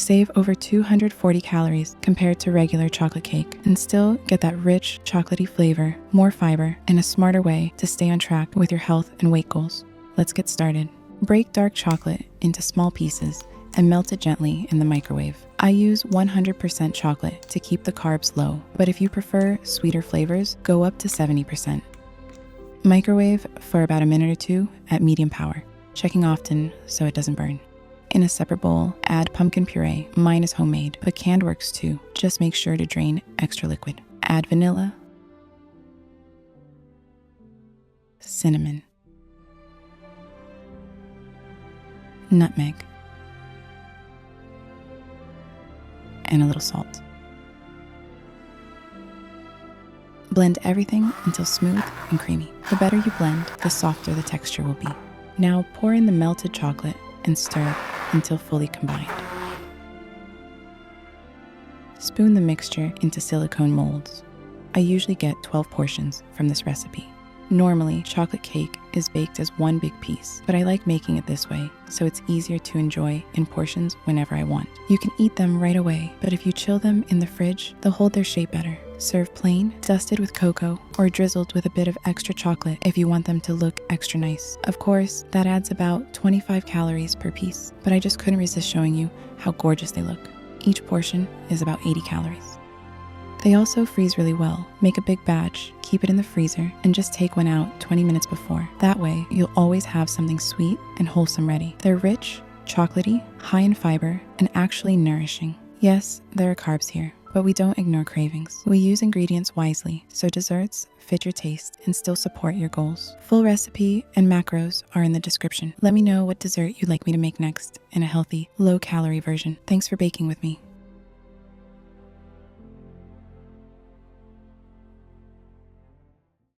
Save over 240 calories compared to regular chocolate cake and still get that rich, chocolatey flavor, more fiber, and a smarter way to stay on track with your health and weight goals. Let's get started. Break dark chocolate into small pieces and melt it gently in the microwave. I use 100% chocolate to keep the carbs low, but if you prefer sweeter flavors, go up to 70%. Microwave for about a minute or two at medium power, checking often so it doesn't burn. In a separate bowl, add pumpkin puree. Mine is homemade, but canned works too. Just make sure to drain extra liquid. Add vanilla, cinnamon, nutmeg, and a little salt. Blend everything until smooth and creamy. The better you blend, the softer the texture will be. Now pour in the melted chocolate and stir until fully combined. Spoon the mixture into silicone molds. I usually get 12 portions from this recipe. Normally, chocolate cake is baked as one big piece, but I like making it this way, so it's easier to enjoy in portions whenever I want. You can eat them right away, but if you chill them in the fridge, they'll hold their shape better. Serve plain, dusted with cocoa, or drizzled with a bit of extra chocolate if you want them to look extra nice. Of course, that adds about 25 calories per piece, but I just couldn't resist showing you how gorgeous they look. Each portion is about 80 calories. They also freeze really well. Make a big batch, keep it in the freezer, and just take one out 20 minutes before. That way, you'll always have something sweet and wholesome ready. They're rich, chocolatey, high in fiber, and actually nourishing. Yes, there are carbs here, but we don't ignore cravings. We use ingredients wisely, so desserts fit your taste and still support your goals. Full recipe and macros are in the description. Let me know what dessert you'd like me to make next in a healthy, low-calorie version. Thanks for baking with me.